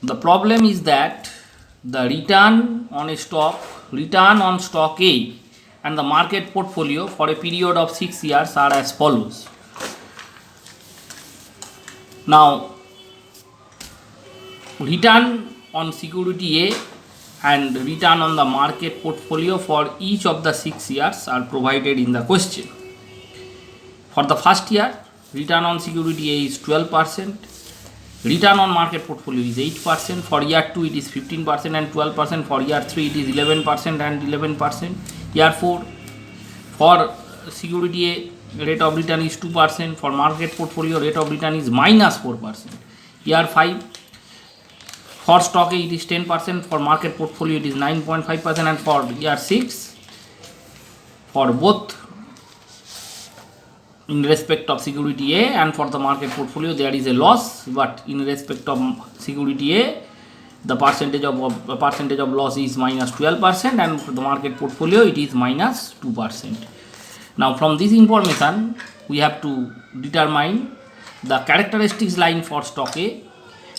The problem is that the return on stock A and the market portfolio for a period of 6 years are as follows. Now, return on security A and return on the market portfolio for each of the 6 years are provided in the question. For the first year, return on security A is 12%, return on market portfolio is 8%, for year 2 it is 15% and 12%, for year 3 it is 11% and 11%, year 4 for security A rate of return is 2%, for market portfolio rate of return is minus 4%, year 5 for stock A it is 10%, for market portfolio it is 9.5%, and for year 6 for both in respect of security A and for the market portfolio there is a loss, but in respect of security A the percentage of loss is minus 12% and for the market portfolio it is minus 2%. Now from this information we have to determine the characteristics line for stock A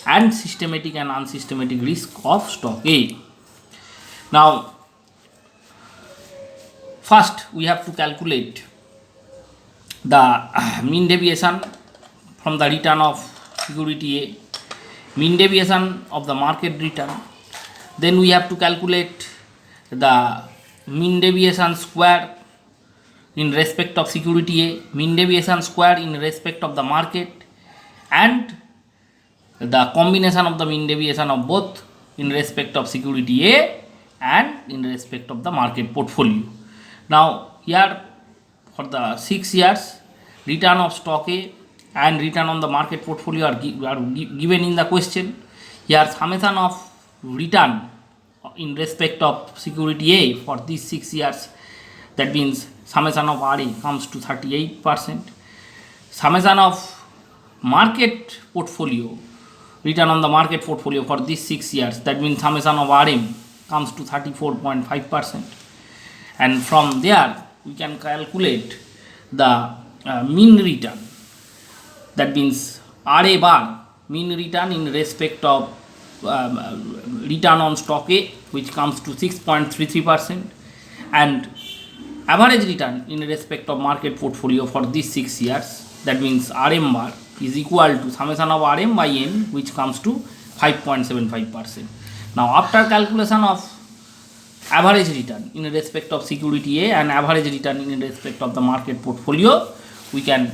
and systematic and unsystematic risk of stock A. Now first we have to calculate the mean deviation from the return of security A, mean deviation of the market return, then we have to calculate the mean deviation square in respect of security A, mean deviation square in respect of the market, and the combination of the mean deviation of both in respect of security A and in respect of the market portfolio. Now here for the 6 years return of stock A and return on the market portfolio are given in the question. Here summation of return in respect of security A for these 6 years, that means summation of RA comes to 38%, summation of market portfolio return on the market portfolio for these 6 years, that means summation of RM comes to 34.5%, and from there we can calculate the mean return, that means RA bar mean return in respect of return on stock A, which comes to 6.33%, and average return in respect of market portfolio for these 6 years, that means RM bar is equal to summation of RM by N, which comes to 5.75%. Now after calculation of average return in respect of security A and average return in respect of the market portfolio, we can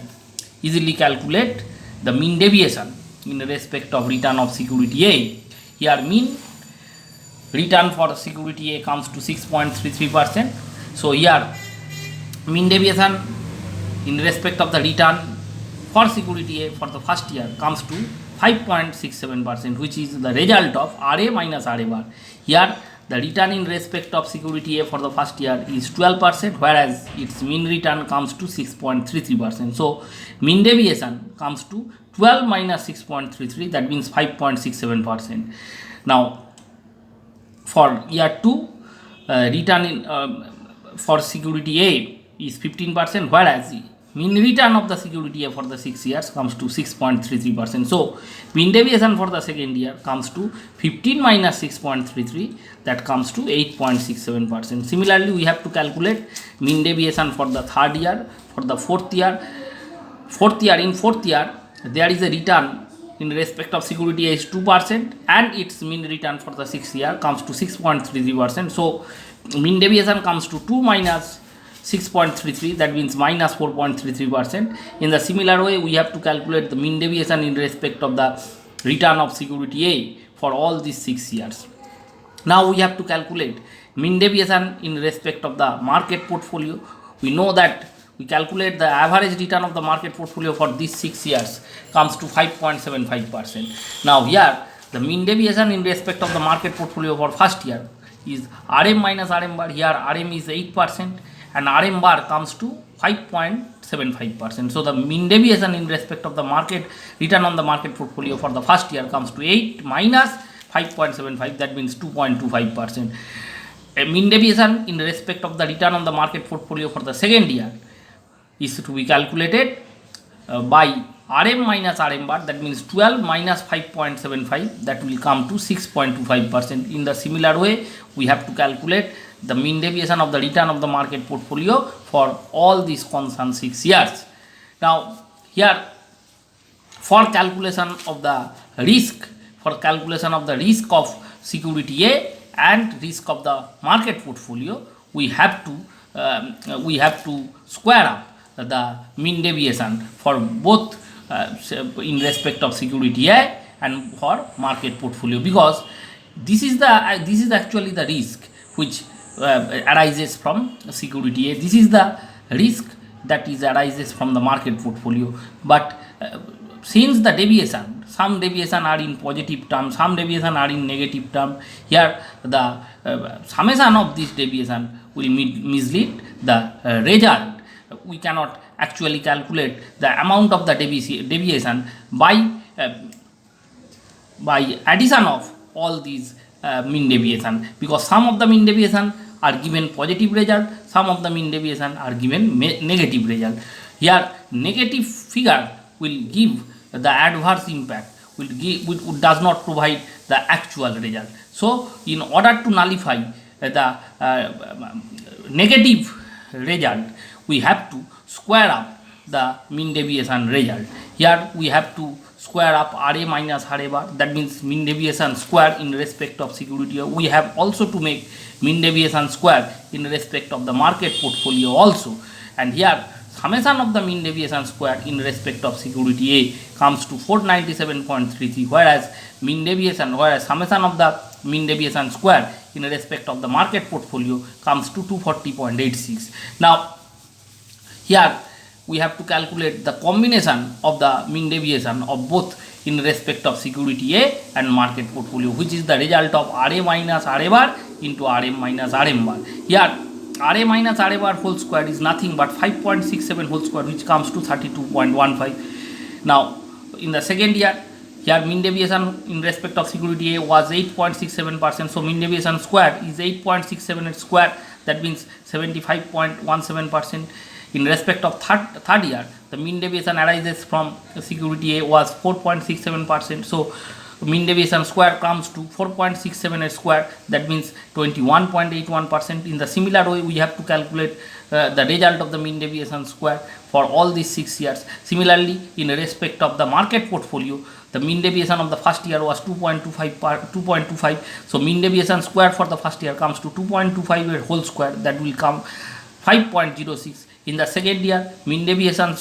easily calculate the mean deviation in respect of return of security A. Here mean return for security A comes to 6.33%. So here mean deviation in respect of the return for security A for the first year comes to 5.67%, which is the result of RA minus RA bar. Here the return in respect of security A for the first year is 12%, whereas its mean return comes to 6.33%. So mean deviation comes to 12 minus 6.33, that means 5.67%. Now for year 2 return in for security A is 15%, whereas mean return of the security A for the 6 years comes to 6.33%. So mean deviation for the second year comes to 15 minus 6.33, that comes to 8.67%. Similarly, we have to calculate mean deviation for the third year, for the fourth year. In fourth year there is a return in respect of security A is 2% and its mean return for the 6th year comes to 6.33%. So mean deviation comes to 2 minus 6.33, that means minus 4.33%. In the similar way, we have to calculate the mean deviation in respect of the return of security A for all these 6 years. Now we have to calculate mean deviation in respect of the market portfolio. We know that we calculate the average return of the market portfolio for these 6 years comes to 5.75%. Now here the mean deviation in respect of the market portfolio for first year is RM minus RM bar. Here RM is 8% and RM bar comes to 5.75%. So the mean deviation in respect of the market return on the market portfolio for the first year comes to 8 minus 5.75, that means 2.25%. A mean deviation in respect of the return on the market portfolio for the second year is to be calculated by RM minus RM bar, that means 12 minus 5.75, that will come to 6.25%. In the similar way, we have to calculate the mean deviation of the return of the market portfolio for all these constant 6 years. Now here, for calculation of the risk, of security A and risk of the market portfolio, we have to square up the mean deviation for both in respect of security A and for market portfolio, because this is actually the risk which arises from security A. This is the risk that arises from the market portfolio. But since the deviation, some deviation are in positive term, some deviation are in negative term, here the summation of this deviation will mislead the result. We cannot actually calculate the amount of the deviation by addition of all these mean deviation, because some of the mean deviation are given positive result, some of the mean deviation are given negative result. Here negative figure will give the adverse impact, does not provide the actual result. So in order to nullify the negative result, we have to square up the mean deviation result. Here we have to square up RA minus RA bar, that means mean deviation square in respect of security. We have also to make mean deviation square in respect of the market portfolio also, and here summation of the mean deviation square in respect of security A comes to 497.33, whereas summation of the mean deviation square in respect of the market portfolio comes to 240.86. Now here we have to calculate the combination of the mean deviation of both in respect of security A and market portfolio, which is the result of RA minus RA bar into RM minus RM bar. Here RA minus RA bar whole square is nothing but 5.67 whole square, which comes to 32.15. Now in the second year, here mean deviation in respect of security A was 8.67%, so mean deviation square is 8.67 square, that means 75.17%. In respect of third year, the mean deviation arises from security A was 4.67%, so mean deviation square comes to 4.67 square, that means 21.81%. In the similar way, we have to calculate the result of the mean deviation square for all these 6 years. Similarly, in respect of the market portfolio, the mean deviation of the first year was 2.25, so mean deviation square for the first year comes to 2.25 whole square, that will come 5.06. In the second year, mean deviation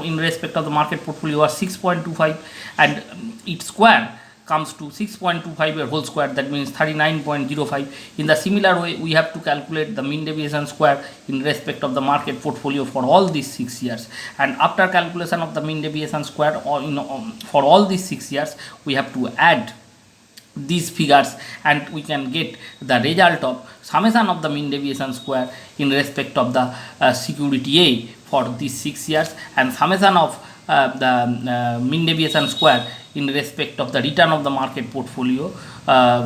in respect of the market portfolio was 6.25, and its square comes to 6.25 whole square, that means 39.05. In the similar way, we have to calculate the mean deviation square in respect of the market portfolio for all these 6 years, and after calculation of the mean deviation square for all these 6 years, we have to add these figures, and we can get the result of summation of the mean deviation square in respect of the security A for these 6 years, and summation of the mean deviation square in respect of the return of the market portfolio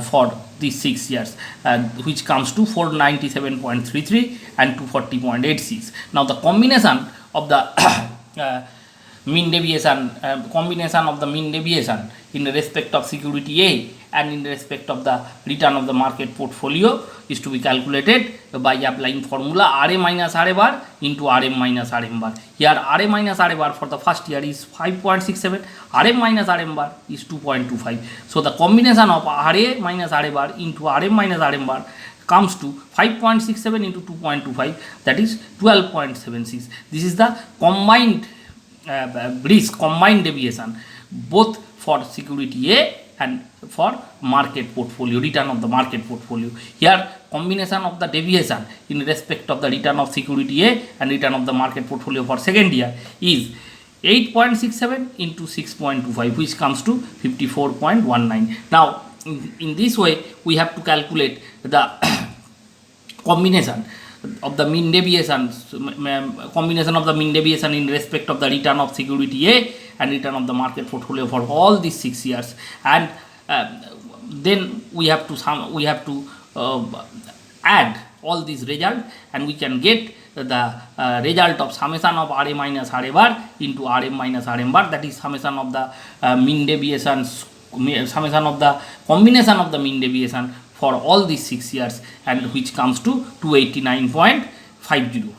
for these 6 years, which comes to 497.33 and 240.86. Now the combination of the mean deviation in respect of security A and in respect of the return of the market portfolio is to be calculated by applying formula RA minus RA bar into RM minus RM bar. Here RA minus RA bar for the first year is 5.67, RM minus RM bar is 2.25. So the combination of RA minus RA bar into RM minus RM bar comes to 5.67 into 2.25, that is 12.76. This is the combined combined deviation both for security A and for market portfolio, return of the market portfolio. Here combination of the deviation in respect of the return of security A and return of the market portfolio for second year is 8.67 into 6.25, which comes to 54.19. Now in this way we have to calculate the combination of the mean deviation in respect of the return of security A and return of the market portfolio for all these 6 years, and then we have to add all these result, and we can get the result of summation of RA minus RA bar into RM minus RM bar, that is summation of the mean deviation, summation of the combination of the mean deviation for all these 6 years, and which comes to 289.50.